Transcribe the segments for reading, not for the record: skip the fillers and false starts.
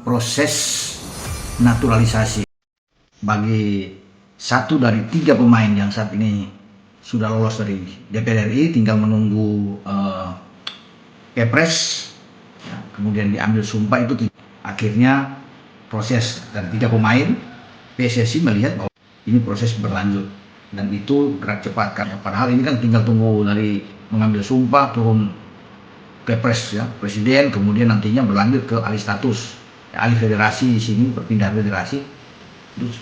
proses naturalisasi bagi satu dari 3 pemain yang saat ini sudah lolos dari DPR RI, tinggal menunggu Kepres, ya, kemudian diambil sumpah itu. Akhirnya proses dan 3 pemain, PSSI melihat bahwa ini proses berlanjut dan itu gerak cepat kan. Padahal ini kan tinggal tunggu dari mengambil sumpah turun Kepres ya presiden, kemudian nantinya berlanjut ke alih status, ya, alih federasi. Di sini berpindah federasi,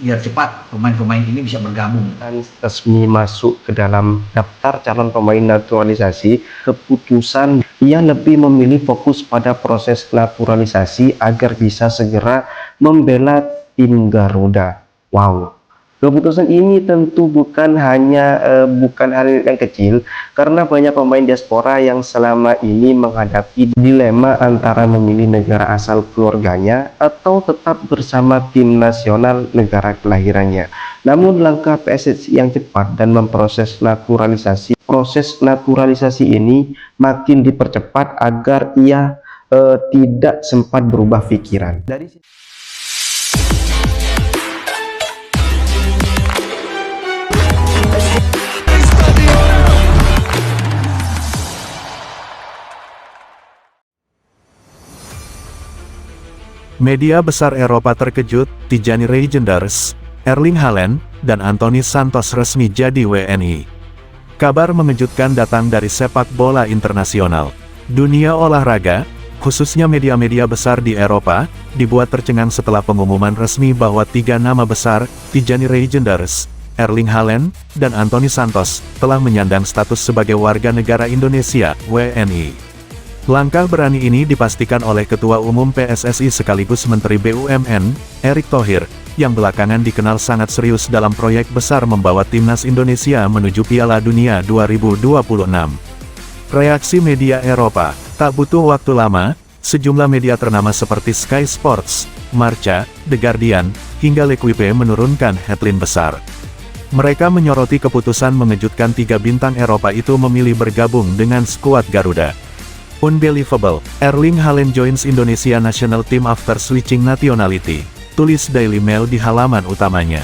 biar cepat pemain-pemain ini bisa bergabung. Resmi masuk ke dalam daftar calon pemain naturalisasi, keputusan ia lebih memilih fokus pada proses naturalisasi agar bisa segera membela tim Garuda. Wow. Keputusan ini tentu bukan hal yang kecil, karena banyak pemain diaspora yang selama ini menghadapi dilema antara memilih negara asal keluarganya atau tetap bersama tim nasional negara kelahirannya. Namun langkah PSSI yang cepat dan proses naturalisasi ini makin dipercepat agar ia tidak sempat berubah pikiran. Media besar Eropa terkejut, Tijani Reijnders, Erling Haaland, dan Anthony Santos resmi jadi WNI. Kabar mengejutkan datang dari sepak bola internasional. Dunia olahraga, khususnya media-media besar di Eropa, dibuat tercengang setelah pengumuman resmi bahwa 3 nama besar, Tijani Reijnders, Erling Haaland, dan Anthony Santos, telah menyandang status sebagai warga negara Indonesia, WNI. Langkah berani ini dipastikan oleh Ketua Umum PSSI sekaligus Menteri BUMN, Erick Thohir, yang belakangan dikenal sangat serius dalam proyek besar membawa timnas Indonesia menuju Piala Dunia 2026. Reaksi media Eropa, tak butuh waktu lama, sejumlah media ternama seperti Sky Sports, Marca, The Guardian, hingga L'Equipe menurunkan headline besar. Mereka menyoroti keputusan mengejutkan 3 bintang Eropa itu memilih bergabung dengan skuad Garuda. Unbelievable, Erling Haaland joins Indonesia national team after switching nationality, tulis Daily Mail di halaman utamanya.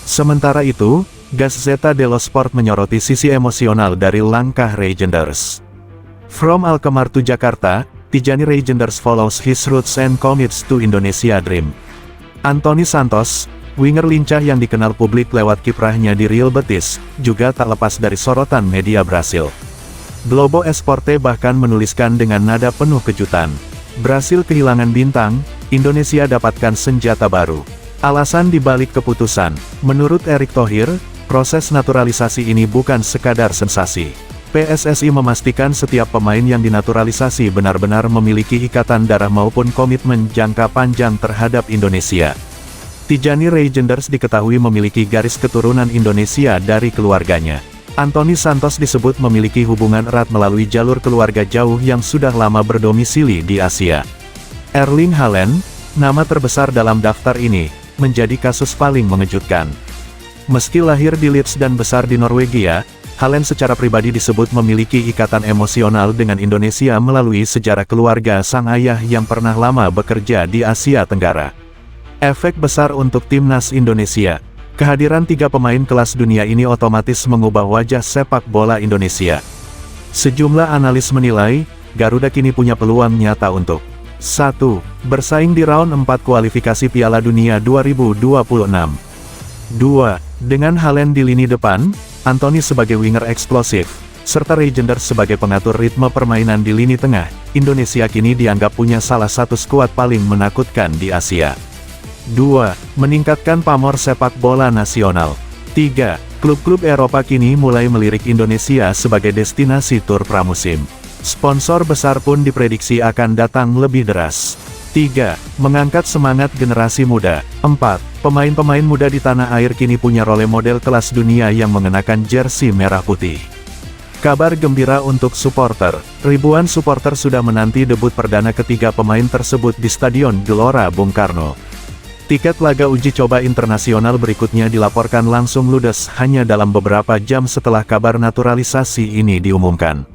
Sementara itu, Gazzetta dello Sport menyoroti sisi emosional dari langkah Reijnders. From Alkmaar to Jakarta, Tijani Reijnders follows his roots and commits to Indonesia dream. Anthony Santos, winger lincah yang dikenal publik lewat kiprahnya di Real Betis, juga tak lepas dari sorotan media Brasil. Globo Esporte bahkan menuliskan dengan nada penuh kejutan, Brasil kehilangan bintang, Indonesia dapatkan senjata baru. Alasan dibalik keputusan, menurut Erick Thohir, proses naturalisasi ini bukan sekadar sensasi. PSSI memastikan setiap pemain yang dinaturalisasi benar-benar memiliki ikatan darah maupun komitmen jangka panjang terhadap Indonesia. Tijani Reijnders diketahui memiliki garis keturunan Indonesia dari keluarganya. Anthony Santos disebut memiliki hubungan erat melalui jalur keluarga jauh yang sudah lama berdomisili di Asia. Erling Haaland, nama terbesar dalam daftar ini, menjadi kasus paling mengejutkan. Meski lahir di Leeds dan besar di Norwegia, Haaland secara pribadi disebut memiliki ikatan emosional dengan Indonesia melalui sejarah keluarga sang ayah yang pernah lama bekerja di Asia Tenggara. Efek besar untuk timnas Indonesia. Kehadiran 3 pemain kelas dunia ini otomatis mengubah wajah sepak bola Indonesia. Sejumlah analis menilai, Garuda kini punya peluang nyata untuk 1. Bersaing di round 4 kualifikasi Piala Dunia 2026. 2. Dengan Haaland di lini depan, Anthony sebagai winger eksplosif, serta Reijnders sebagai pengatur ritme permainan di lini tengah, Indonesia kini dianggap punya salah satu skuad paling menakutkan di Asia. 2. Meningkatkan pamor sepak bola nasional. 3. Klub-klub Eropa kini mulai melirik Indonesia sebagai destinasi tur pramusim. Sponsor besar pun diprediksi akan datang lebih deras. 3. Mengangkat semangat generasi muda. 4. Pemain-pemain muda di tanah air kini punya role model kelas dunia yang mengenakan jersey merah putih. Kabar gembira untuk supporter. Ribuan supporter sudah menanti debut perdana ketiga pemain tersebut di Stadion Gelora Bung Karno. Tiket laga uji coba internasional berikutnya dilaporkan langsung ludes hanya dalam beberapa jam setelah kabar naturalisasi ini diumumkan.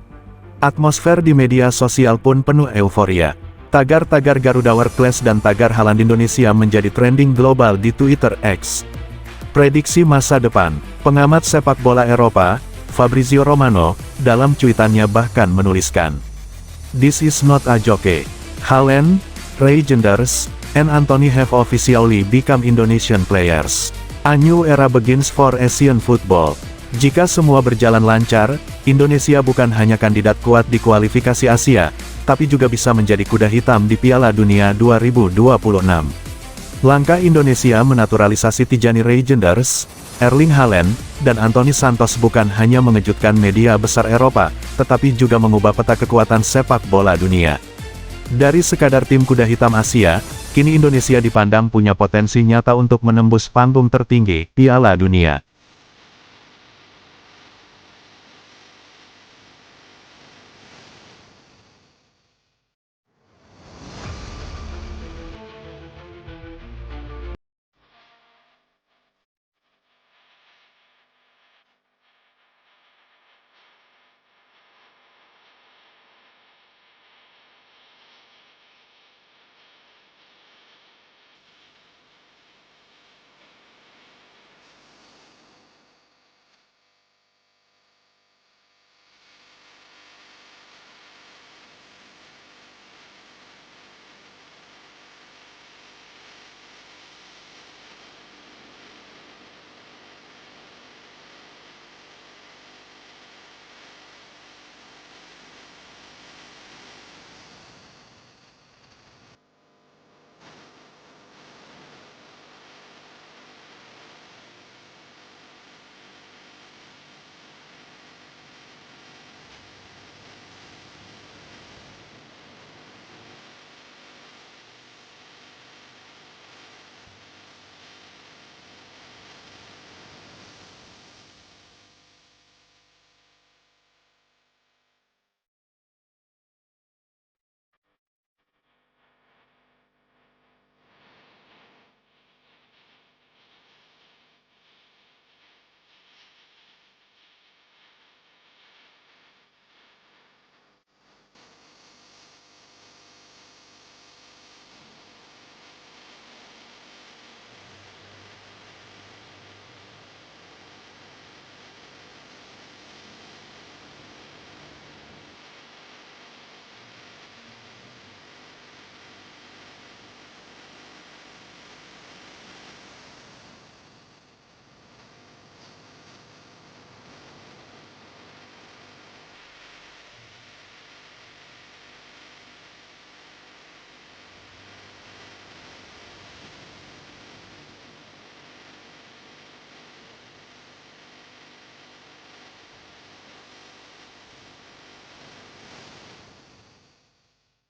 Atmosfer di media sosial pun penuh euforia. Tagar-tagar Garuda World Class dan tagar Haaland Indonesia menjadi trending global di Twitter X. Prediksi masa depan, pengamat sepak bola Eropa, Fabrizio Romano, dalam cuitannya bahkan menuliskan, "This is not a joke. Haaland, Reijnders, and Anthony have officially become Indonesian players. A new era begins for Asian football." Jika semua berjalan lancar, Indonesia bukan hanya kandidat kuat di kualifikasi Asia, tapi juga bisa menjadi kuda hitam di Piala Dunia 2026. Langkah Indonesia menaturalisasi Tijani Reijnders, Erling Haaland, dan Anthony Santos bukan hanya mengejutkan media besar Eropa, tetapi juga mengubah peta kekuatan sepak bola dunia. Dari sekadar tim kuda hitam Asia, kini Indonesia dipandang punya potensi nyata untuk menembus panggung tertinggi Piala Dunia.